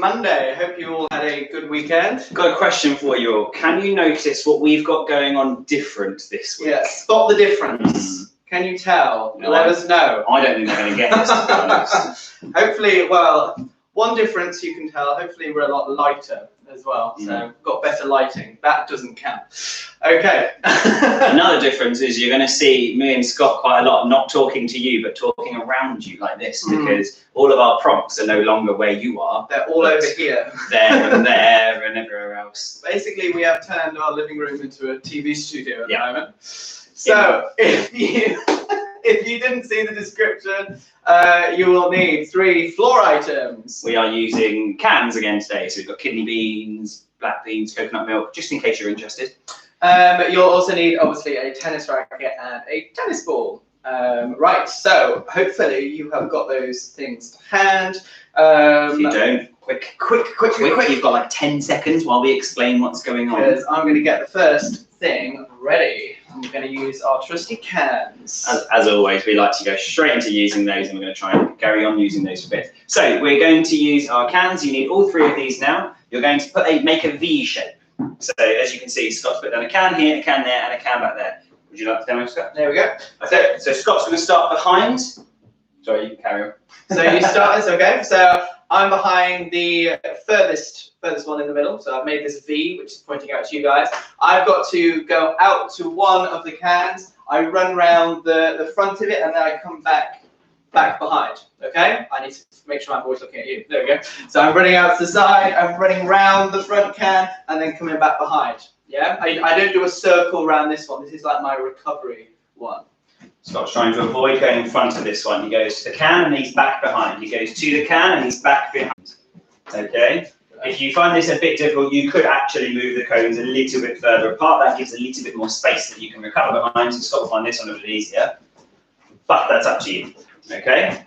Monday. Hope you all had a good weekend. Got a question for you all. Can you notice what we've got going on different this week? Yeah, spot the difference. Can you tell? No, Let us know. I don't think they're going to get this, to be honest. Hopefully, well, one difference you can tell, hopefully we're a lot lighter as well. So we've got better lighting. That doesn't count. Okay. Another difference is you're going to see me and Scott quite a lot not talking to you, but talking around you like this, because all of our prompts are no longer where you are. They're all over here. There and there and everywhere else. Basically, we have turned our living room into a TV studio at the moment. So if you didn't see the description, you will need 3 floor items. We are using cans again today. So we've got kidney beans, black beans, coconut milk, just in case you're interested. You'll also need, obviously, a tennis racket and a tennis ball. Right, so hopefully you have got those things to hand. If you don't, quick. You've got like 10 seconds while we explain what's going on. Because I'm going to get the first thing ready. I'm going to use our trusty cans. As always, we like to go straight into using those, and we're going to try and carry on using those for a bit. So we're going to use our cans. You need all 3 of these now. You're going to make a V shape. So as you can see, Scott's put down a can here, a can there, and a can back there. Would you like to demo, Scott? There we go. Okay, so Scott's going to start behind. Sorry, you can carry on. So you start this, okay? So I'm behind the furthest one in the middle. So I've made this V, which is pointing out to you guys. I've got to go out to one of the cans. I run round the front of it, and then I come back behind. Okay? I need to make sure I'm always looking at you. There we go. So I'm running out to the side. I'm running round the front can, and then coming back behind. Yeah? I don't do a circle around this one. This is like my recovery one. Scott's trying to avoid going in front of this one. He goes to the can and he's back behind. He goes to the can and he's back behind. Okay? If you find this a bit difficult, you could actually move the cones a little bit further apart. That gives a little bit more space that you can recover behind. So Scott will find this one a bit easier. But that's up to you. Okay?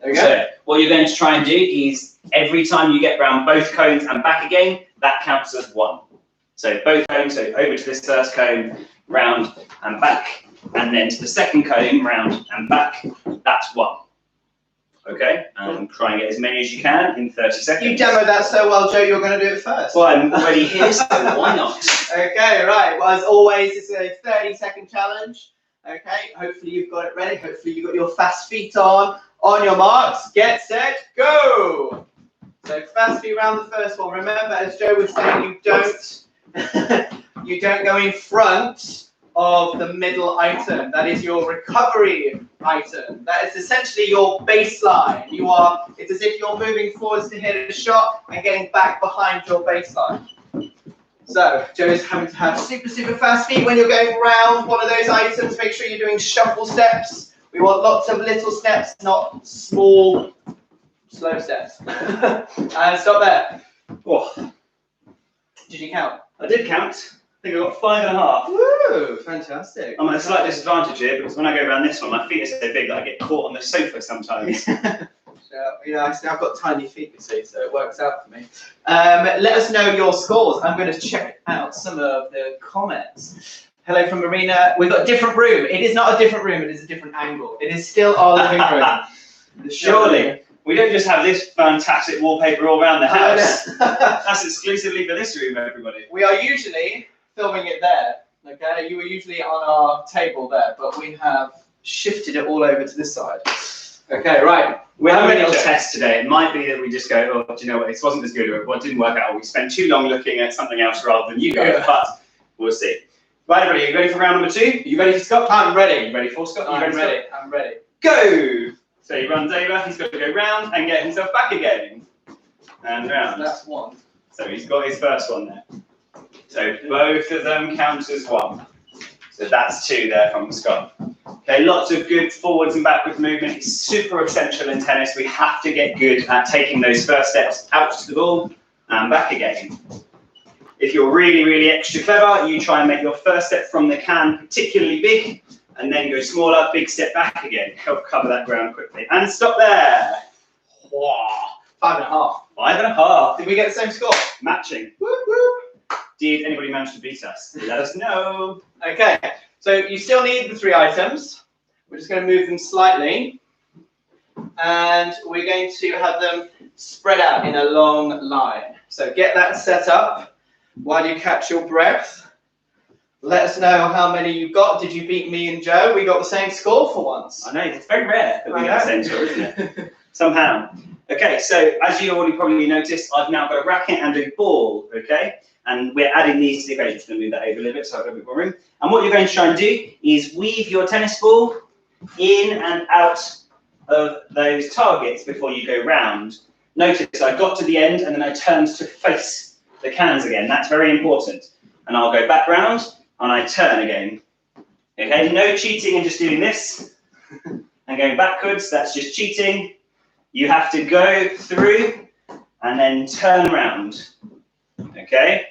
There we go. So what you're going to try and do is every time you get round both cones and back again, that counts as 1. So both cones, so over to this first cone, round and back. And then to the second cone, round and back, that's 1. Okay? And try and get as many as you can in 30 seconds. You demoed that so well, Joe, you're going to do it first. Well, I'm already here, so why not? Okay, right. Well, as always, it's a 30-second challenge. Okay, hopefully you've got it ready. Hopefully you've got your fast feet on. On your marks, get set, go! So fast feet around the first one. Remember, as Joe was saying, you don't go in front of the middle item. That is your recovery item. That is essentially your baseline. It's as if you're moving forwards to hit a shot and getting back behind your baseline. So Joe's having to have super fast feet when you're going around one of those items. Make sure you're doing shuffle steps. We want lots of little steps, not small, slow steps. And stop there. Oh. Did you count? I did count. I think I got 5.5. Woo, fantastic. I'm at a slight disadvantage here because when I go around this one, my feet are so big that I get caught on the sofa sometimes. So, I've got tiny feet, you see, so it works out for me. Let us know your scores. I'm going to check out some of the comments. Hello from Marina. We've got a different room. It is not a different room. It is a different angle. It is still our living room. Surely. We don't just have this fantastic wallpaper all around the house. That's exclusively for this room, everybody. We are usually filming it there. Okay, you were usually on our table there, but we have shifted it all over to this side. Okay, right. We're having a little test today. It might be that we just go, oh, do you know what, this wasn't as good, or what didn't work out, or we spent too long looking at something else rather than you guys, but we'll see. Right, everybody, are you ready for round number 2? Are you ready for Scott? I'm ready. Are you ready for Scott? I'm ready. I'm ready. Go! So he runs over, he's got to go round and get himself back again. And round. That's 1. So he's got his first one there. So both of them count as 1. So that's 2 there from Scott. Okay, lots of good forwards and backwards movement. It's super essential in tennis. We have to get good at taking those first steps out to the ball and back again. If you're really extra clever, you try and make your first step from the can particularly big, and then go smaller, big step back again. Help cover that ground quickly. And stop there. Wow. 5.5. 5.5. Did we get the same score? Matching. Whoop, whoop. Did anybody manage to beat us? Let us know. Okay, so you still need the 3 items. We're just going to move them slightly. And we're going to have them spread out in a long line. So get that set up while you catch your breath. Let us know how many you got. Did you beat me and Joe? We got the same score for once. I know, it's very rare that we get the same score, isn't it? Somehow. Okay, so as you already probably noticed, I've now got a racket and a ball, okay? And we're adding these to the equation. I'm just going to move that over a little bit so I've got a bit more room. And what you're going to try and do is weave your tennis ball in and out of those targets before you go round. Notice I got to the end and then I turned to face the cans again. That's very important. And I'll go back round and I turn again. Okay, no cheating and just doing this and going backwards. That's just cheating. You have to go through and then turn around. Okay?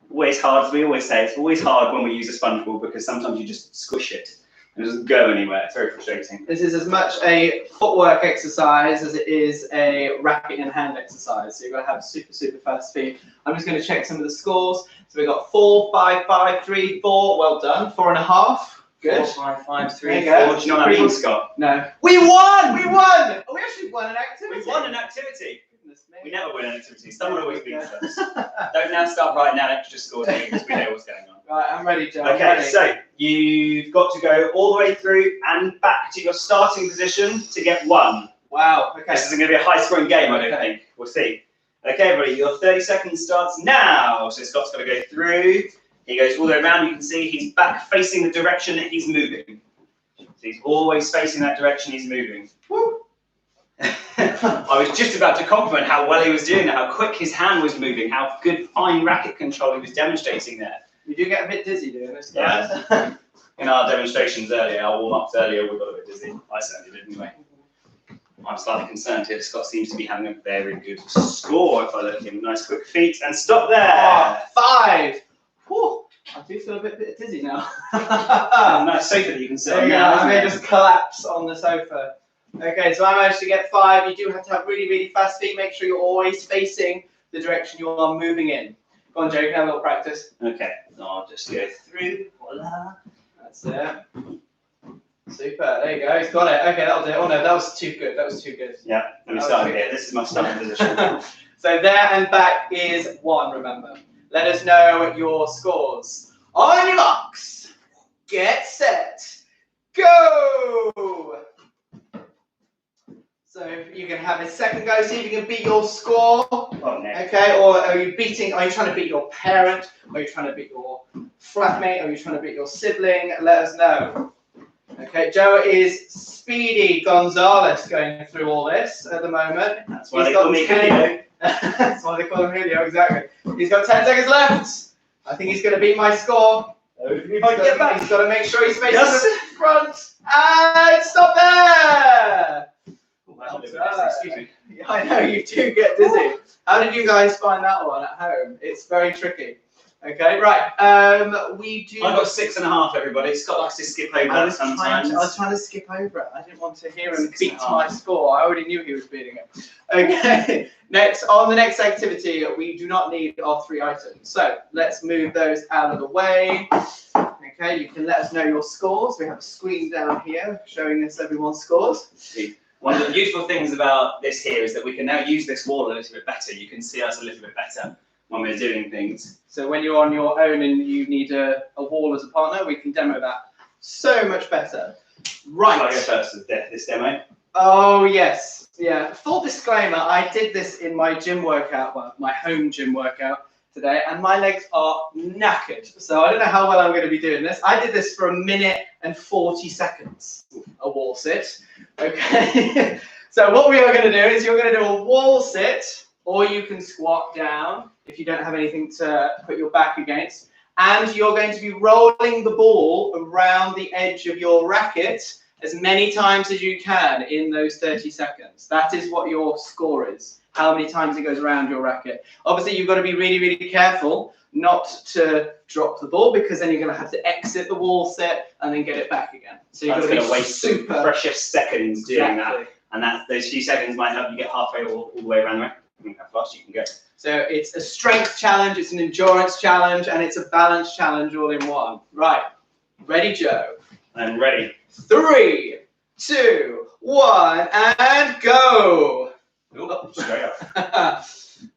Always hard, as we always say, it's always hard when we use a sponge ball because sometimes you just squish it and it doesn't go anywhere. It's very frustrating. This is as much a footwork exercise as it is a racket and hand exercise. So you've got to have super, super fast feet. I'm just going to check some of the scores. So we've got 4, 5, 5, 3, 4. Well done. 4.5. Good. 4, 5, 5, 3, There you 4. go. Do you know what I mean, Scott? No. We won! We won! We actually won an activity. We won an activity. Goodness me. We never win an activity. Someone always beats us. Don't now start writing down extra scores because we know what's going on. Right, I'm ready, Joe. Okay, so you've got to go all the way through and back to your starting position to get 1. Wow. Okay. This isn't going to be a high-scoring game, I don't think. We'll see. Okay, everybody, your 30 seconds starts now. So Scott's got to go through. He goes all the way around. You can see he's back facing the direction that he's moving. So he's always facing that direction he's moving. Woo! I was just about to compliment how well he was doing that, how quick his hand was moving, how good fine racket control he was demonstrating there. You do get a bit dizzy doing this, guys. Yeah. In our demonstrations earlier, our warm-ups earlier, we got a bit dizzy. I certainly did anyway. I'm slightly concerned here. Scott seems to be having a very good score. If I look at him, nice quick feet and stop there. Oh, 5. Whew. I do feel a bit dizzy now. Nice sofa that you can sit on now. I may just collapse on the sofa. Okay, so I managed to get 5. You do have to have really, really fast feet. Make sure you're always facing the direction you are moving in. Go on, Joe, you can have a little practice. Okay, so I'll just go through. Voila. That's it. Super, there you go, he's got it. Okay, that'll do it. Oh no, that was too good. That was too good. Yeah, let me start here. This is my starting position. So there and back is 1, remember. Let us know your scores. On your marks, get set, go! So you can have a second go, see if you can beat your score. Okay, or are you trying to beat your parent? Are you trying to beat your flatmate? Are you trying to beat your sibling? Let us know. Okay, Joe is Speedy Gonzalez going through all this at the moment. That's why they call me Julio. That's why they call him Julio, exactly. He's got 10 seconds left. I think he's going to beat my score. He's got to make sure he's facing the front. And stop there! Excuse me. Yeah, I know, you do get dizzy. How did you guys find that one at home? It's very tricky. Okay, right. We do. I got 6.5, everybody. Scott likes to skip over that sometimes. I was trying to skip over it. I didn't want to hear him beat my score. I already knew he was beating it. Okay. Next, on the next activity, we do not need our 3 items. So let's move those out of the way. Okay, you can let us know your scores. We have a screen down here showing us everyone's scores. One of the beautiful things about this here is that we can now use this wall a little bit better. You can see us a little bit better when we're doing things. So when you're on your own and you need a wall as a partner, we can demo that so much better. Right. Shall I go first with this demo? Oh, yes. Yeah. Full disclaimer, I did this in my gym workout, well, my home gym workout today, and my legs are knackered. So I don't know how well I'm going to be doing this. I did this for 1 minute and 40 seconds, a wall sit. Okay. So what we are going to do is you're going to do a wall sit, or you can squat down if you don't have anything to put your back against. And you're going to be rolling the ball around the edge of your racket as many times as you can in those 30 seconds. That is what your score is, how many times it goes around your racket. Obviously, you've got to be really, really careful not to drop the ball, because then you're going to have to exit the wall sit and then get it back again. So you're going to waste super precious seconds doing that. And those few seconds might help you get halfway all the way around the racket. How fast you can go. So it's a strength challenge, it's an endurance challenge, and it's a balance challenge all in one. Right, ready, Joe? I'm ready. 3, 2, 1, and go. Ooh, straight up.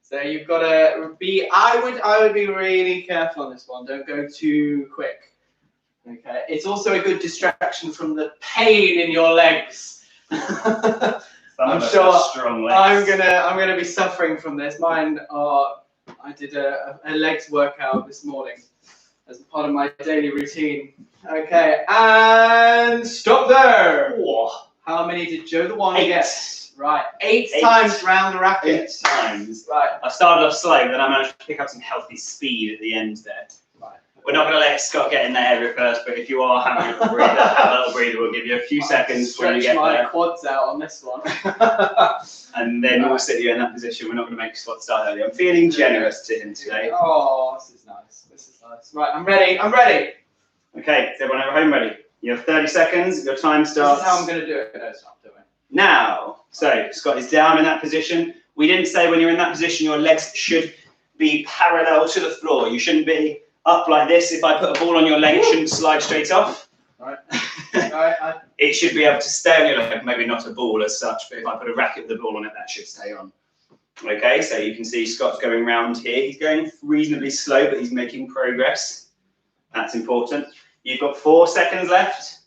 So you've got to be. I would be really careful on this one. Don't go too quick. Okay. It's also a good distraction from the pain in your legs. I'm sure strong legs. I'm gonna be suffering from this. Mine are. I did a legs workout this morning as part of my daily routine. Okay, and stop there. Whoa. How many did Joe the One 8. get? Right, 8 times round the racket. 8 times. Right. I started off slow, then I managed to pick up some healthy speed at the end there. Right. We're not going to let Scott get in there area first, but if you are having a breather, have a little breather. We'll give you a few seconds when you get my there. quads out on this one. And then we'll sit you in that position. We're not going to make Scott start early. I'm feeling generous to him today. Oh, this is nice. This is nice. Right, I'm ready. I'm ready. Okay, is everyone at home ready? You have 30 seconds. Your time starts. This is how I'm going to do it. No, stop doing it. Now. So Scott is down in that position. We didn't say when you're in that position your legs should be parallel to the floor. You shouldn't be up like this. If I put a ball on your leg, it shouldn't slide straight off. Right. It should be able to stay on your leg. Maybe not a ball as such, but if I put a racket with a ball on it, that should stay on. Okay, so you can see Scott's going round here. He's going reasonably slow, but he's making progress. That's important. You've got 4 seconds left.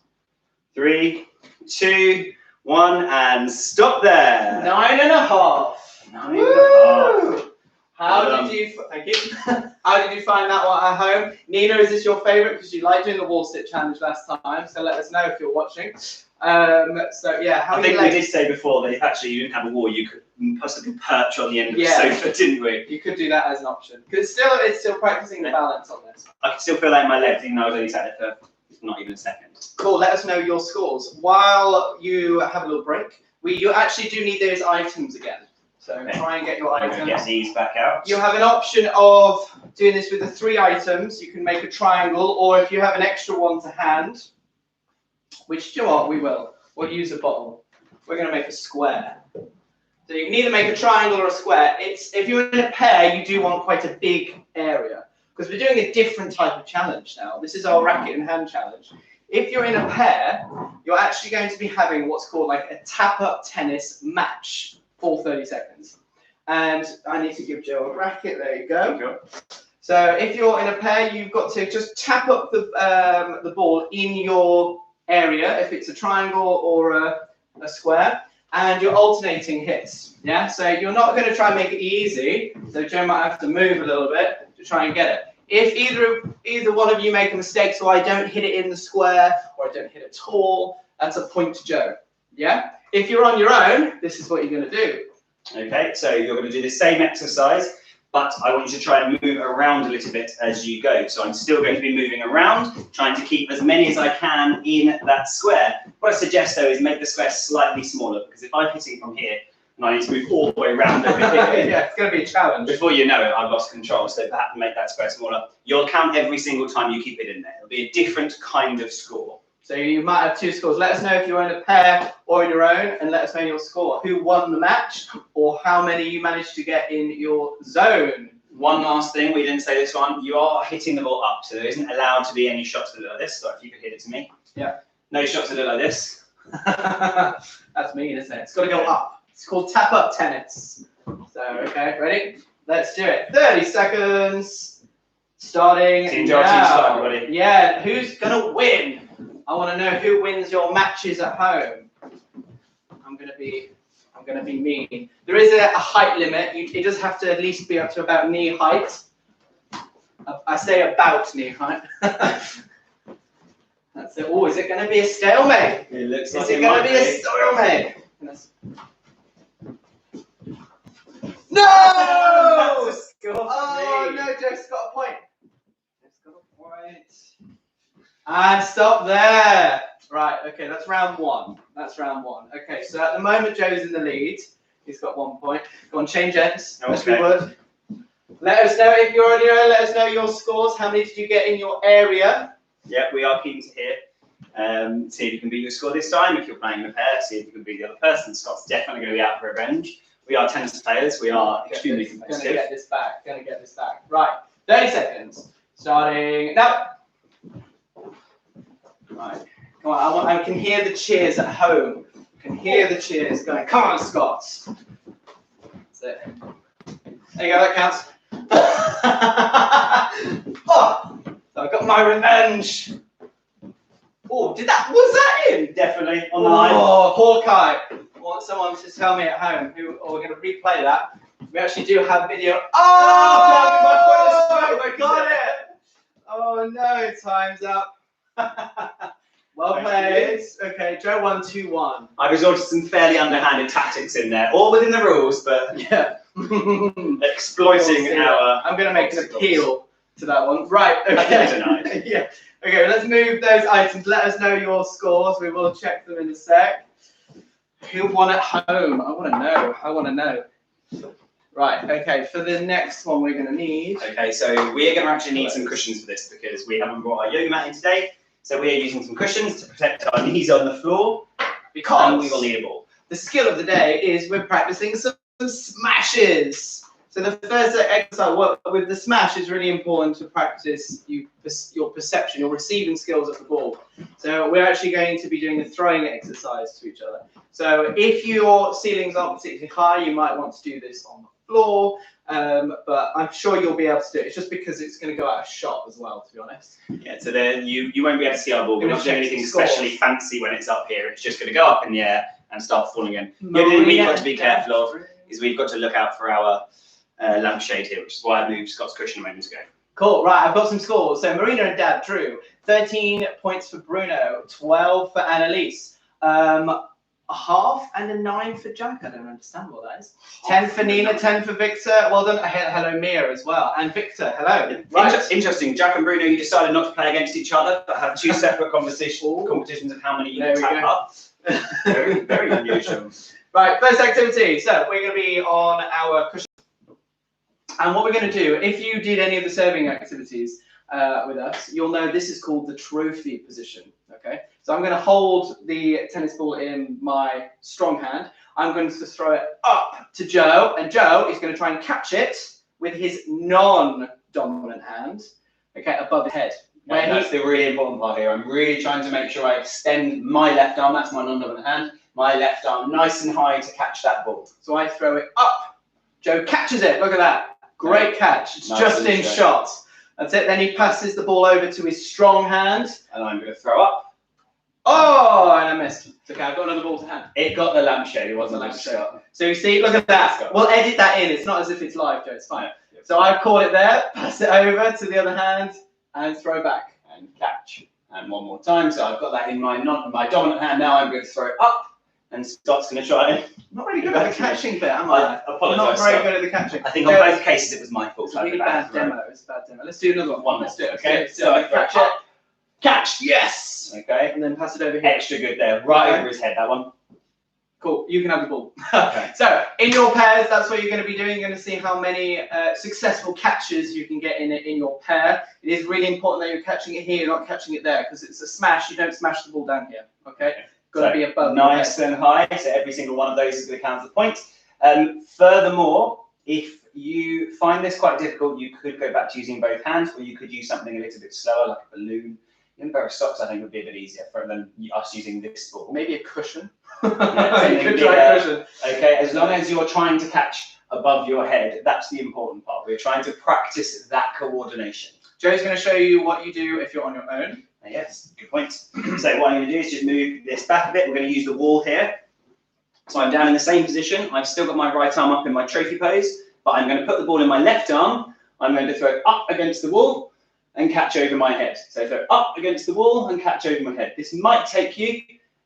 3, 2, 1, and stop there. 9.5. 9.5. How did you? Thank you. How did you find that one at home? Nina, is this your favourite? Because you liked doing the wall sit challenge last time. So let us know if you're watching. So yeah, how I think we did say before that if actually you didn't have a wall, you could possibly perch on the end of the sofa, didn't we? You could do that as an option. Because it's still practicing the balance on this. I can still feel that in my legs, even though I was only sat there for not even a second. Cool. Let us know your scores while you have a little break. You actually do need those items again. So try and get your items. Get these back out. You have an option of doing this with the 3 items. You can make a triangle, or if you have an extra one to hand, which you know what, we will. We'll use a bottle. We're going to make a square. So you can either make a triangle or a square. If you're in a pair, you do want quite a big area because we're doing a different type of challenge now. This is our racket and hand challenge. If you're in a pair, you're actually going to be having what's called like a tap-up tennis match for 30 seconds. And I need to give Joe a racket. There you go. So if you're in a pair, you've got to just tap up the ball in your area, if it's a triangle or a square, and you're alternating hits. Yeah, so you're not going to try and make it easy. So Joe might have to move a little bit to try and get it. If either one of you make a mistake, so I don't hit it in the square or I don't hit it at all, that's a point to Joe. Yeah. If you're on your own, this is what you're going to do. Okay, so you're going to do the same exercise, but I want you to try and move around a little bit as you go. So I'm still going to be moving around, trying to keep as many as I can in that square. What I suggest, though, is make the square slightly smaller, because if I'm hitting from here, and I need to move all the way around over here, yeah, it's going to be a challenge. Before you know it, I've lost control, so perhaps make that square smaller. You'll count every single time you keep it in there. It'll be a different kind of score. So you might have 2 scores. Let us know if you're in a pair or on your own, and let us know your score. Who won the match, or how many you managed to get in your zone. One last thing, we didn't say this one. You are hitting the ball up, so there isn't allowed to be any shots that look like this. So if you could hit it to me. Yeah. No shots that look like this. That's mean, isn't it? It's got to go up. It's called tap-up tennis. So, okay, ready? Let's do it. 30 seconds. Starting Team Joe, now. team start, everybody. Yeah, who's going to win? I want to know who wins your matches at home. I'm going to be mean. There is a height limit. It does have to at least be up to about knee height. I say about knee height. That's it. Oh, is it going to be a stalemate? It looks like is it going to be a stalemate? No! Oh no, Joe's got a point. Joe's got a point. And stop there. Right, okay, that's round 1. That's round 1. Okay, so at the moment Joe's in the lead. He's got 1 point. Go on, change ends, as we would. Let us know if you're on your own. Let us know your scores. How many did you get in your area? Yeah, we are keen to hear. See if you can beat your score this time. If you're playing in a pair, see if you can beat the other person. Scott's definitely going to be out for revenge. We are tennis players. We are extremely competitive. Going to get this back. Going to get this back. Right, 30 seconds. Starting now. Right. Come on, I can hear the cheers at home. I can hear the cheers going, come on, Scott. That's it. There you go, that counts. Oh, so I got my revenge. Oh, was that in? Definitely on the line. Oh, Hawkeye. I want someone to tell me at home we're going to replay that. We actually do have video. Oh, I got it. Oh no, time's up. Well played. Okay, Joe won 2-1. I resorted to some fairly underhanded tactics in there, all within the rules, but yeah, exploiting our. I'm going to make an appeal to that one. Right. Okay. Yeah. Okay. Let's move those items. Let us know your scores. We will check them in a sec. Who won at home? I want to know. I want to know. Right. Okay. For the next one, we're going to need. Okay. So we're going to actually need some cushions for this because we haven't brought our yoga mat in today. So we are using some cushions to protect our knees on the floor because we will need a ball. The skill of the day is we're practicing some smashes. So the first exercise with the smash is really important to practice your perception, your receiving skills of the ball. So we're actually going to be doing a throwing exercise to each other. So if your ceilings aren't particularly high, you might want to do this on the floor. But I'm sure you'll be able to do it. It's just because it's going to go out of shot as well, to be honest. Yeah, so then you won't be able to see our ball. We're not doing anything especially fancy when it's up here. It's just going to go up in the air and start falling in. The only thing we've got to be careful of is we've got to look out for our lampshade here, which is why I moved Scott's cushion a moment ago. Cool, right, I've got some scores. So Marina and Dad drew 13 points for Bruno, 12 for Annalise, a half and a 9 for Jack. I don't understand what that is. 10 for Nina, 10 for Victor. Well done. Hello, Mia as well. And Victor, hello. Right. Interesting. Jack and Bruno, you decided not to play against each other, but have two separate competitions of how many you can tap up. Very, very unusual. Right, first activity. So we're going to be on our cushion. And what we're going to do, if you did any of the serving activities with us, you'll know this is called the trophy position. Okay, so I'm going to hold the tennis ball in my strong hand. I'm going to throw it up to Joe, and Joe is going to try and catch it with his non-dominant hand, okay, above his head. That's the really important part here. I'm really trying to make sure I extend my left arm, that's my non-dominant hand, my left arm nice and high to catch that ball. So I throw it up. Joe catches it. Look at that. Great catch. It's nice, just in shot. That's it. Then he passes the ball over to his strong hand. And I'm going to throw up. Oh, and I missed. It's okay, I've got another ball to hand. It got the lampshade. It wasn't a lampshade. So you see, look at that. We'll edit that in. It's not as if it's live, Joe. It's fine. Yeah. So I call it there, pass it over to the other hand, and throw back. And catch. And one more time. So I've got that in my dominant hand. Now I'm going to throw it up. And Scott's going to try it. I'm not really good at the catching bit, am I? I apologise. Not very good at the catching. I think on both cases it was my fault. It's a really bad demo. It's a bad demo. Let's do another one. Let's do it. Okay. So I catch it. Catch. Yes. Okay. And then pass it over here. Extra good there. Right over his head. That one. Cool. You can have the ball. Okay. So in your pairs, that's what you're going to be doing. You're going to see how many successful catches you can get in your pair. It is really important that you're catching it here, not catching it there, because it's a smash. You don't smash the ball down here. Okay. Got to be above. Nice and high. So every single one of those is going to count as a point. Furthermore, if you find this quite difficult, you could go back to using both hands, or you could use something a little bit slower, like a balloon. Even a pair of socks, I think, would be a bit easier than us using this ball. Maybe a cushion. Yeah, you could try a cushion. Okay, as long as you're trying to catch above your head, that's the important part. We're trying to practice that coordination. Joe's going to show you what you do if you're on your own. Yes, good point. So what I'm going to do is just move this back a bit. We're going to use the wall here. So I'm down in the same position. I've still got my right arm up in my trophy pose, but I'm going to put the ball in my left arm. I'm going to throw it up against the wall and catch over my head. So throw up against the wall and catch over my head. This might take you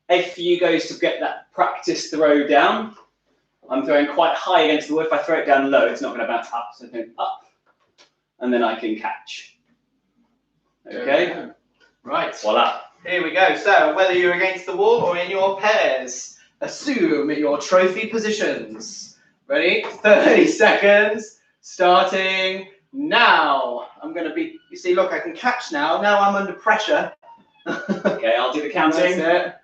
a few goes to get that practice throw down. I'm throwing quite high against the wall. If I throw it down low, it's not going to bounce up. So I'm going up, and then I can catch. Okay. Right. Voila. Here we go. So whether you're against the wall or in your pairs, assume your trophy positions. Ready? 30 seconds. Starting now. I'm going to be, you see, look, I can catch now. Now I'm under pressure. Okay, I'll do the counting. That's it.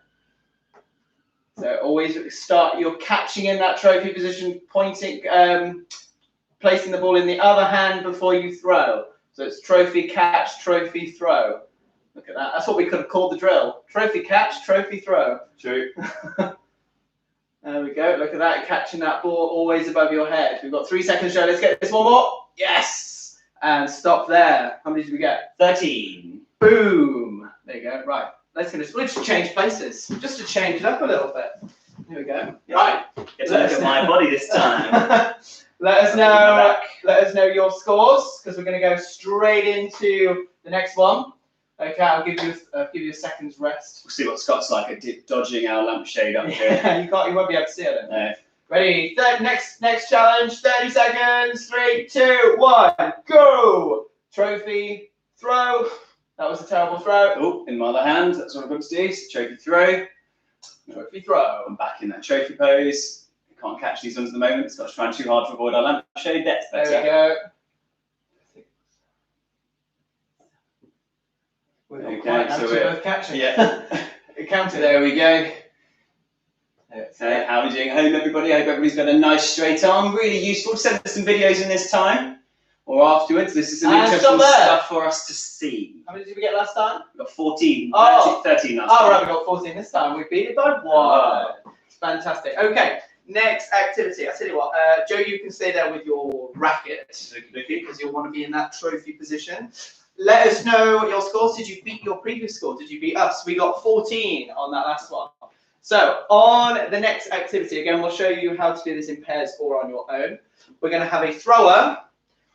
So always start, you're catching in that trophy position, pointing, placing the ball in the other hand before you throw. So it's trophy catch, trophy throw. Look at that. That's what we could have called the drill. Trophy catch, trophy throw. True. There we go. Look at that, catching that ball always above your head. We've got 3 seconds, Joe. Let's get this one more. Yes. And stop there. How many did we get? 13. Boom. There you go. Right. Let's just change places, just to change it up a little bit. Here we go. Right. Get to look at my body this time. Let us know your scores, because we're going to go straight into the next one. Okay, I'll give you a second's rest. We'll see what Scott's like at dodging our lampshade up here. You won't be able to see it. No. Ready? Next challenge. 30 seconds. 3, 2, 1, go! Trophy throw. That was a terrible throw. Oh, in my other hand. That's what I've got to do. Trophy throw. Trophy throw. I'm back in that trophy pose. Can't catch these ones at the moment. Scott's trying too hard to avoid our lampshade. That's better. There we go. Okay, so we're both catching. Yeah. It counted. There we go. Okay, how are we doing at home, everybody? I hope everybody's got a nice straight arm. Really useful. Send us some videos in this time or afterwards. This is some interesting stuff for us to see. How many did we get last time? We got 14. Oh. 13 last time. Oh, right, we got 14 this time. We beat it by 1. Oh. It's fantastic. Okay, next activity. I tell you what, Joe, you can stay there with your racket because you'll want to be in that trophy position. Let us know your scores. Did you beat your previous score? Did you beat us? We got 14 on that last one. So on the next activity, again, we'll show you how to do this in pairs or on your own. We're going to have a thrower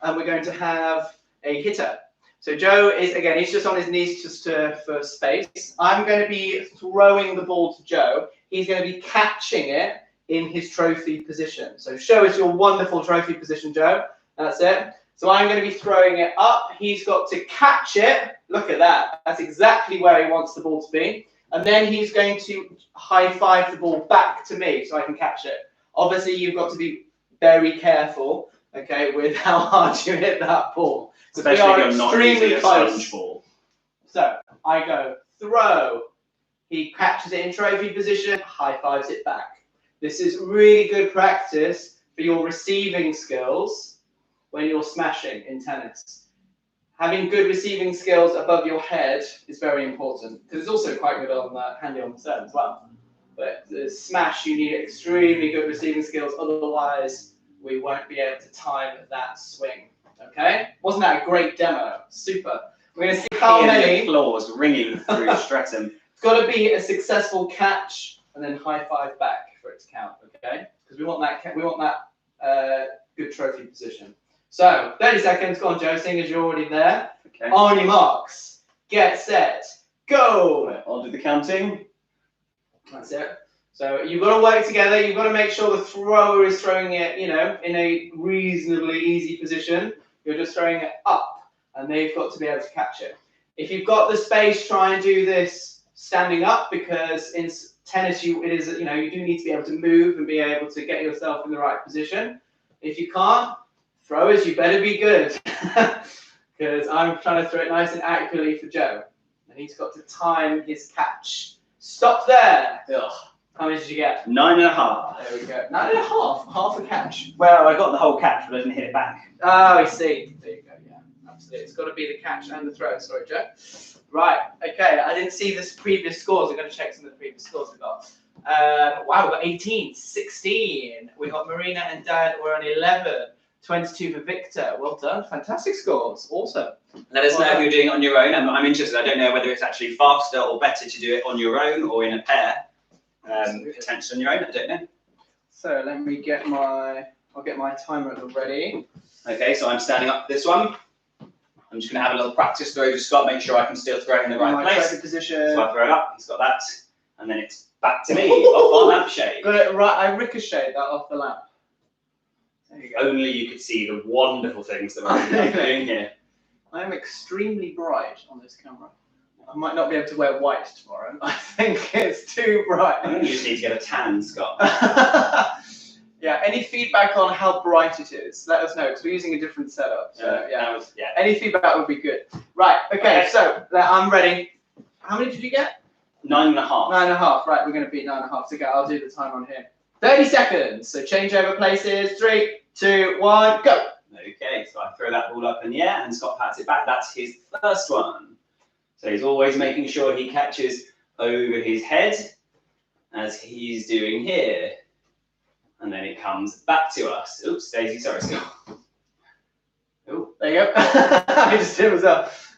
and we're going to have a hitter. So Joe is, again, he's just on his knees just for space. I'm going to be throwing the ball to Joe. He's going to be catching it in his trophy position. So show us your wonderful trophy position, Joe. That's it. So I'm going to be throwing it up. He's got to catch it. Look at that. That's exactly where he wants the ball to be. And then he's going to high-five the ball back to me so I can catch it. Obviously, you've got to be very careful, okay, with how hard you hit that ball. Especially if you're not using a sponge ball. So I go throw. He catches it in trophy position, high-fives it back. This is really good practice for your receiving skills when you're smashing in tennis. Having good receiving skills above your head is very important because it's also quite good on handy on the serve as well. But the smash, you need extremely good receiving skills, otherwise we won't be able to time that swing. Okay? Wasn't that a great demo? Super. We're going to see how many. Applause ringing through Streatham. It's got to be a successful catch and then high five back for it to count. Okay? Because we want that good trophy position. So, 30 seconds. Go on, Joe, seeing as you're already there. Okay. On your marks. Get set. Go! Right, I'll do the counting. That's it. So, you've got to work together. You've got to make sure the thrower is throwing it, in a reasonably easy position. You're just throwing it up, and they've got to be able to catch it. If you've got the space, try and do this standing up, because in tennis, you do need to be able to move and be able to get yourself in the right position. If you can't, throwers, you better be good, because I'm trying to throw it nice and accurately for Joe, and he's got to time his catch. Stop there. Ugh. How many did you get? 9.5. There we go. 9.5. Half a catch. Well, I got the whole catch, but I didn't hit it back. Oh, I see. There you go. Yeah, absolutely. It's got to be the catch and the throw. Sorry, Joe. Right. Okay. I didn't see this previous scores. I'm going to check some of the previous scores we got. Wow, we got 18, 16. We got Marina and Dad. We're on 11. 22 for Victor. Well done. Fantastic scores. Awesome. Let us know if you're doing it on your own. I'm interested. I don't know whether it's actually faster or better to do it on your own or in a pair. Potentially on your own. I don't know. So let me get I'll get my timer ready. Okay, so I'm standing up for this one. I'm just going to have a little practice throw to Scott, make sure I can still throw it in the right place. Position. So I throw it up. He's got that, and then it's back to me off our lampshade. Got it right. I ricocheted that off the lamp. If only you could see the wonderful things that I'm doing here. I am extremely bright on this camera. I might not be able to wear white tomorrow. I think it's too bright. I think you just need to get a tan, Scott. Yeah, any feedback on how bright it is, let us know, because we're using a different setup. So, yeah. Any feedback would be good. Right, okay, so I'm ready. How many did you get? 9.5. 9.5, right, we're going to beat 9.5. So I'll do the time on here. 30 seconds, so change over places. 3, 2, 1, go. Okay, so I throw that ball up in the air and Scott pats it back. That's his first one. So he's always making sure he catches over his head, as he's doing here. and then it comes back to us. Oops, Daisy, sorry, Scott. Oh, there you go. I just did it myself.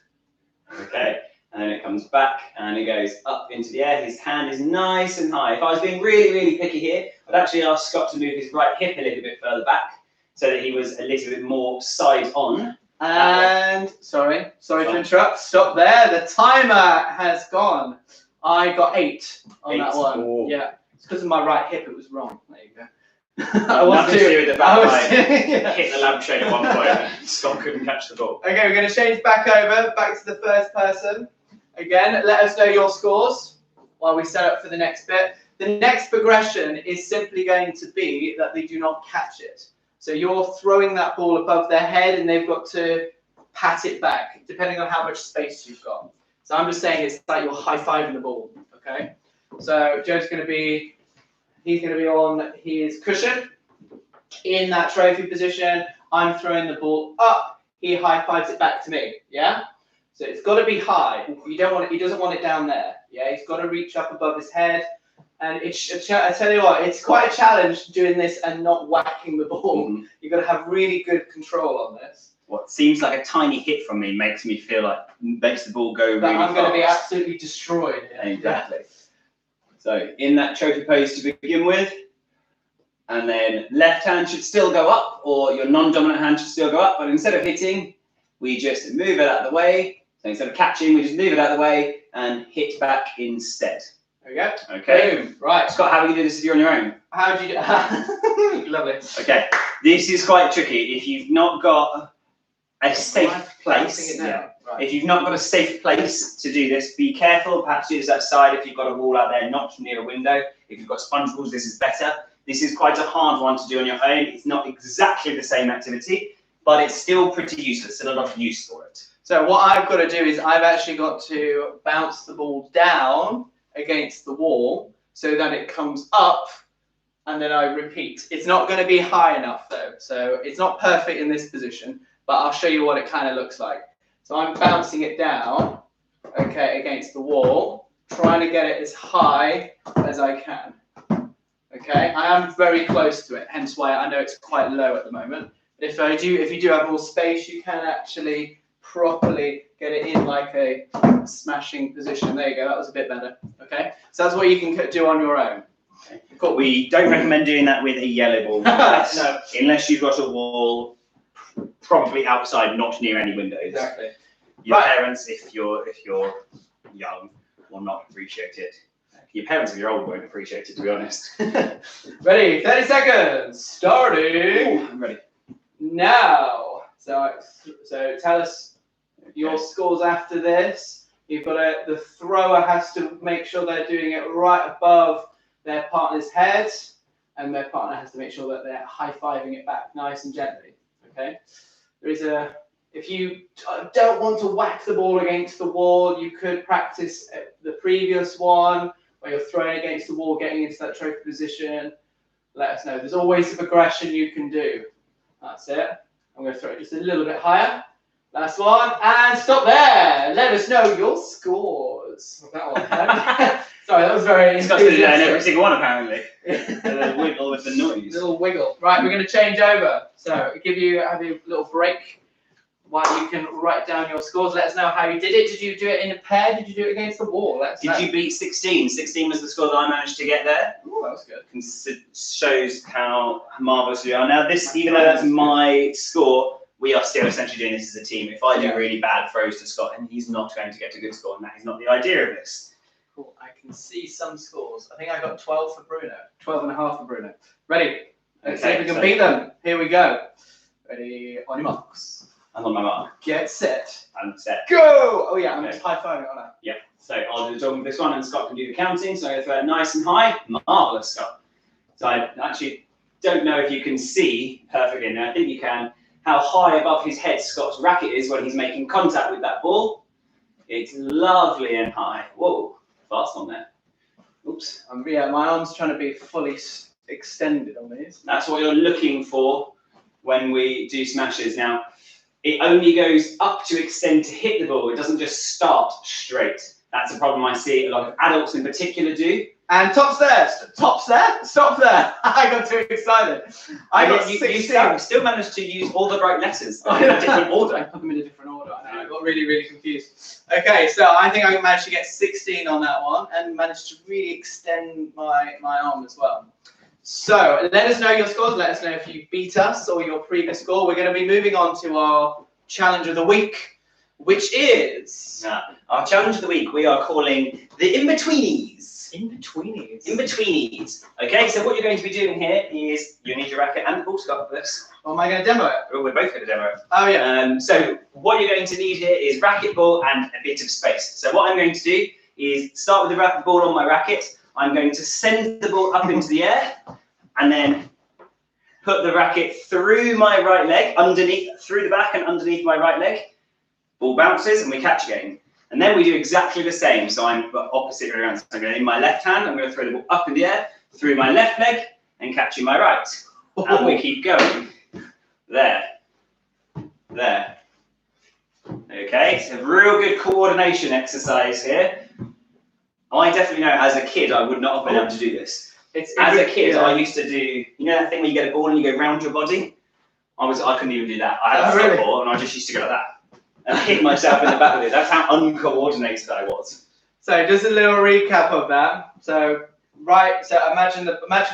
Okay, and then it comes back and it goes up into the air. His hand is nice and high. If I was being really, really picky here, I'd actually ask Scott to move his right hip a little bit further back so that he was a little bit more side on. And sorry to interrupt. Stop there. The timer has gone. I got 8 on that one. Oh. Yeah, it's because of my right hip. It was wrong. There you go. Nothing to do with the back yeah. hit the lampshade at one point and Scott couldn't catch the ball. Okay, we're going to change back to the first person. Again, let us know your scores while we set up for the next bit. The next progression is simply going to be that they do not catch it. So you're throwing that ball above their head and they've got to pat it back, depending on how much space you've got. So I'm just saying it's like you're high-fiving the ball, okay? So Joe's going to be, he's going to be on his cushion in that trophy position. I'm throwing the ball up. He high-fives it back to me, yeah? So it's got to be high. You don't want it, he doesn't want it down there, yeah? He's got to reach up above his head. And I tell you what, it's quite a challenge doing this and not whacking the ball. Mm-hmm. You've got to have really good control on this. What seems like a tiny hit from me makes me feel like makes the ball go really fast. I'm going to be absolutely destroyed. Yeah. Exactly. So in that trophy pose to begin with, and then left hand should still go up, or your non-dominant hand should still go up. But instead of hitting, we just move it out of the way. So instead of catching, we just move it out of the way and hit back instead. There we go. Okay. Boom. Right. Scott, how do you do this if you're on your own? How do you do? Lovely. Okay. This is quite tricky. If you've not got a safe place, right. If you've not got a safe place to do this, be careful. Perhaps use that side if you've got a wall out there, not near a window. If you've got sponge balls, this is better. This is quite a hard one to do on your own. It's not exactly the same activity, but it's still pretty useful. It's still a lot of use for it. So what I've got to do is I've actually got to bounce the ball down against the wall so that it comes up, and then I repeat. It's not going to be high enough though, so it's not perfect in this position, but I'll show you what it kind of looks like. So I'm bouncing it down, okay, against the wall, trying to get it as high as I can. Okay, I am very close to it, hence why I know it's quite low at the moment. But if you do have more space, you can actually properly get it in like a smashing position. There you go, that was a bit better. Okay, so that's what you can do on your own. Okay. Cool. We don't recommend doing that with a yellow ball. No. Unless you've got a wall probably outside, not near any windows. Exactly. Your parents, if you're young, will not appreciate it. Your parents, if you're old, won't appreciate it, to be honest. Ready? 30 seconds. Starting. Ooh, I'm ready. Now. So tell us your scores after this. You've got the thrower has to make sure they're doing it right above their partner's head, and their partner has to make sure that they're high-fiving it back nice and gently. Okay. If you don't want to whack the ball against the wall, you could practice the previous one where you're throwing against the wall, getting into that trophy position. Let us know. There's always a progression you can do. That's it. I'm going to throw it just a little bit higher. Last one, and stop there. Let us know your scores. That one. Sorry, that was very. Scott's going to do that in every single one, apparently. A little wiggle with the noise. Little wiggle. Right, we're going to change over. So have you a little break while you can write down your scores. Let us know how you did it. Did you do it in a pair? Did you do it against the wall? Did you beat 16? 16 was the score that I managed to get there. Oh, that was good. It shows how marvellous we are. Now, this, even though that's my score, we are still essentially doing this as a team. If I do really bad throws to Scott, and he's not going to get a good score, and that is not the idea of this. Cool. I can see some scores. I think I got 12 for Bruno. 12.5 for Bruno. Ready? Let's see if we can beat them. Here we go. Ready? On your marks. I'm on my mark. Get set. I'm set. Go! Oh yeah, I'm just high-fiving it, aren't I? Yeah. So I'll do the talking with this one, and Scott can do the counting. So I'm going to throw it nice and high. Marvellous, Scott. So I actually don't know if you can see perfectly now. I think you can. How high above his head Scott's racket is when he's making contact with that ball. It's lovely and high. Whoa, fast on there. Oops. Yeah, my arm's trying to be fully extended on these. That's what you're looking for when we do smashes. Now, it only goes up to extend to hit the ball. It doesn't just start straight. That's a problem I see a lot of adults in particular do. And tops there, stop there. I got too excited. I got you 16. still managed to use all the right letters in a different order. I put them in a different order. I know. I got really confused. Okay, so I think I managed to get 16 on that one and managed to really extend my arm as well. So let us know your scores. Let us know if you beat us or your previous score. We're going to be moving on to our challenge of the week, which is our challenge of the week. We are calling the in-betweenies. In-betweenies. In-betweenies. Okay, so what you're going to be doing here is you need your racket and the ball, Scott, for this. Or am I going to demo it? We're both going to demo it. Oh yeah. So what you're going to need here is racket, ball, and a bit of space. So what I'm going to do is start with the racket ball on my racket. I'm going to send the ball up into the air, and then put the racket through my right leg, through the back and underneath my right leg. Ball bounces and we catch again. And then we do exactly the same. So I'm opposite around. So I'm going in my left hand, I'm going to throw the ball up in the air, through my left leg, and catching my right. And we keep going. There. There. Okay, so real good coordination exercise here. I definitely know as a kid I would not have been able to do this. As a kid, I used to do, you know that thing where you get a ball and you go round your body? I couldn't even do that. I had a football and I just used to go like that. And hit myself in the back with it. That's how uncoordinated I was. So just a little recap of that. So imagine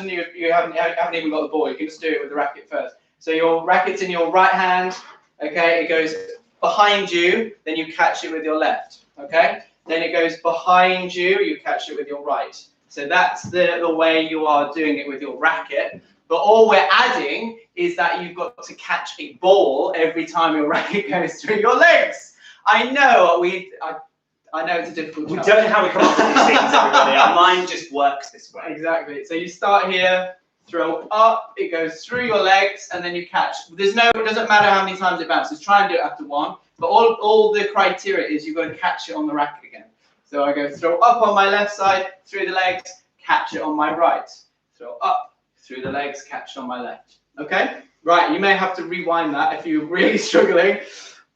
you haven't even got the ball. You can just do it with the racket first. So your racket's in your right hand. Okay, it goes behind you. Then you catch it with your left. Okay. Then it goes behind you. You catch it with your right. So that's the way you are doing it with your racket. But all we're adding is that you've got to catch a ball every time your racket goes through your legs. I know I know it's a difficult challenge. We don't know how we come up with these things, everybody. Our mind just works this way. Exactly. So you start here, throw up, it goes through your legs, and then you catch. It doesn't matter how many times it bounces. Try and do it after one. But all the criteria is you've got to catch it on the racket again. So I go throw up on my left side, through the legs, catch it on my right. Throw up, through the legs, catch it on my left. Okay? Right, you may have to rewind that if you're really struggling,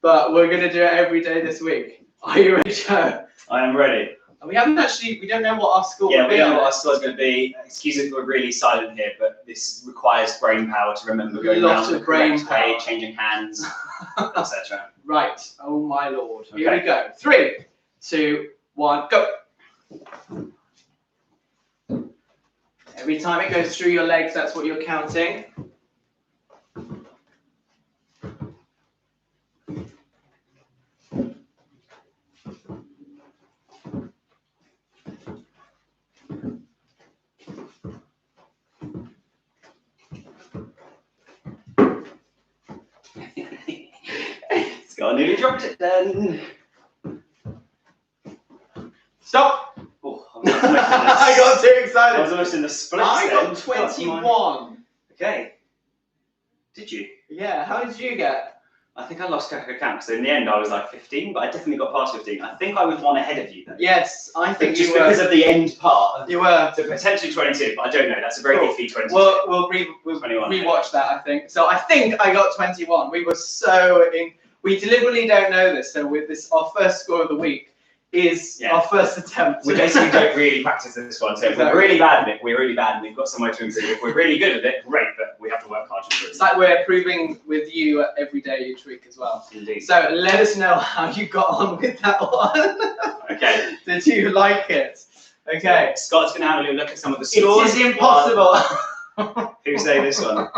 but we're going to do it every day this week. Are you ready, Joe? I am ready. We don't know what our score will be. Yeah, we don't know what our score is going to be. Excuse if we're really silent here, but this requires brain power to remember going around the correct way, changing hands, etc. Right. Oh my lord. Here we go. 3, 2, 1, go. Every time it goes through your legs, that's what you're counting. Scott nearly dropped it then. Stop! Oh, I got too excited. I was almost in the split. I got 21. Okay. Did you? Yeah, how did you get? I think I lost track of count. So in the end, I was like 15, but I definitely got past 15. I think I was one ahead of you then. Yes, I think just you were. Because of the end part. You were. So potentially 22, but I don't know. That's a very iffy 22. We'll rewatch that, I think. So I think I got 21. We were we deliberately don't know this. So with this, our first score of the week is our first attempt. We basically don't really practice this one. So if we're really bad at it, we're really bad and we've got somewhere to improve. If we're really good at it, great, but we have to work hard to improve. It's like we're improving with you every day, each week as well. Indeed. So let us know how you got on with that one. Okay. Did you like it? Okay. So Scott's going to have a little look at some of the scores. It is impossible. Who say this one?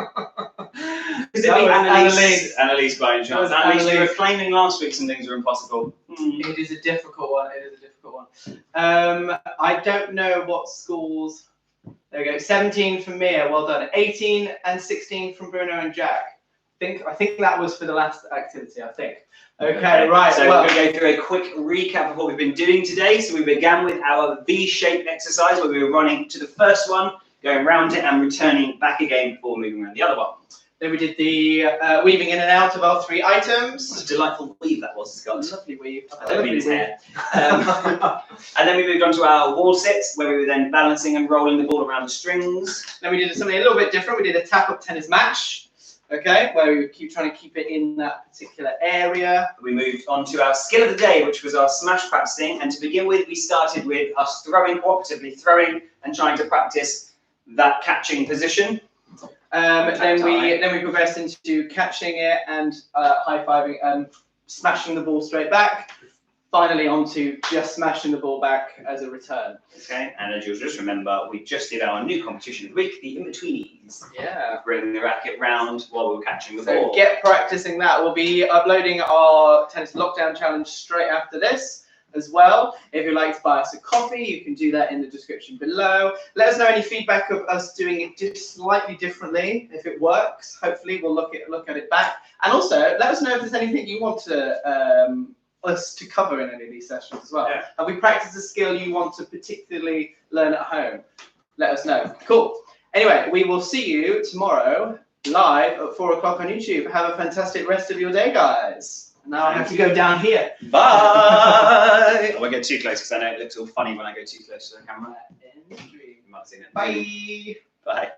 Is it Annalise by any chance? Annalise, you were claiming last week some things were impossible. It is a difficult one. I don't know what scores. There we go. 17 from Mia. Well done. 18 and 16 from Bruno and Jack. I think that was for the last activity. I think. Okay, right. So we're going to go through a quick recap of what we've been doing today. So we began with our V-shaped exercise where we were running to the first one, going round it and returning back again before moving around the other one. Then we did the weaving in and out of our 3 items. What a delightful weave that was, Scott. Lovely weave. I don't mean his hair. And then we moved on to our wall sits, where we were then balancing and rolling the ball around the strings. Then we did something a little bit different. We did a tap-up tennis match. okay, where we keep trying to keep it in that particular area. We moved on to our skill of the day, which was our smash practicing. And to begin with, we started with us throwing, cooperatively throwing and trying to practice that catching position. Then we progressed into catching it and high-fiving and smashing the ball straight back. Finally onto just smashing the ball back as a return. Okay, and as you'll just remember, we just did our new competition of the week, the in-betweenies. Yeah. Bringing the racket round while we were catching the So ball. get practicing that. We'll be uploading our tennis lockdown challenge straight after this as well. If you'd like to buy us a coffee, you can do that in the description below. Let us know any feedback of us doing it just slightly differently. If it works, hopefully we'll look at it back. And also, let us know if there's anything you want to us to cover in any of these sessions as well. Yeah. Have we practiced a skill you want to particularly learn at home? Let us know. Cool. Anyway, we will see you tomorrow live at 4 o'clock on YouTube. Have a fantastic rest of your day, guys. Now I have to go down here. Bye! I won't get too close because I know it looks all funny when I go too close to the camera. You might have seen it. Bye. Bye.